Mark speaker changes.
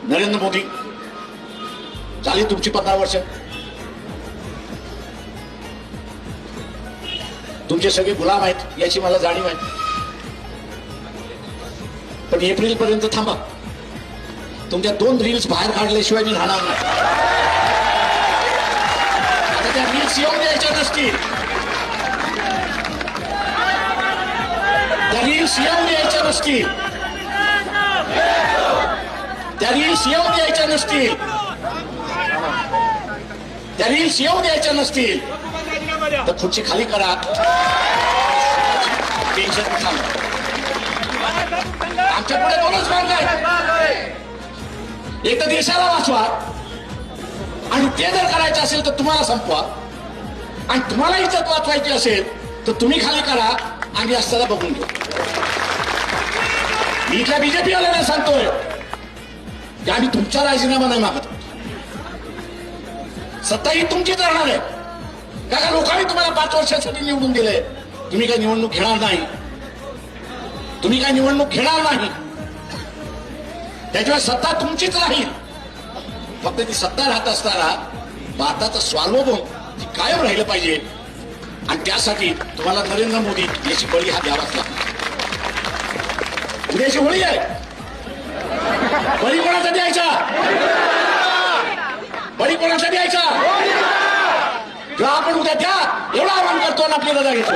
Speaker 1: नरेंद्र मोदी झाली तुमची 15 वर्ष. तुमचे सगळे गुलाम आहेत याची मला जाणीव आहे. पण एप्रिल पर्यंत थांबा. तुमच्या 2 रील्स बाहेर काढल्याशिवाय मी राहणार नाही. आता त्या रील्स येऊन द्यायच्या नसतील. त्या रील्स येऊन द्यायच्या नसतील. त्या रील्स येऊन द्यायच्या नसतील. त्या रील्स येऊ द्यायच्या नसतील तर खुर्ची खाली करा. टेन्शन आमच्या पुढे 2च मार्ग आहेत. एक तर देशाला वाचवा आणि ते जर करायचं असेल तर तुम्हाला संपवा. आणि तुम्हाला इज्जत वाचवायची असेल तर तुम्ही खाली करा आणि असताना बघून घ्या. मी इथल्या बीजेपी वाल्यांना सांगतोय की आम्ही तुमचा राजीनामा नाही मागत. सत्ता ही तुमचीच राहणार आहे. कारण लोकांनी तुम्हाला 5 वर्षासाठी निवडून दिले. तुम्ही काही निवडणूक घेणार नाही. तुम्ही काही निवडणूक घेणार नाही. त्याच्यामुळे सत्ता तुमचीच राहील. फक्त ती सत्ता राहत असताना भारताचं सार्वभौम ती कायम राहिलं पाहिजे. आणि त्यासाठी तुम्हाला नरेंद्र मोदी याची बळी हा द्यावाच लागतो. उद्याची होळी आहे. बळी कोणाचा द्यायचा? बळी कोणाचा द्यायचा? जेव्हा आपण उद्या द्या एवढं आवाहन करतो आणि आपली रजा घेतो.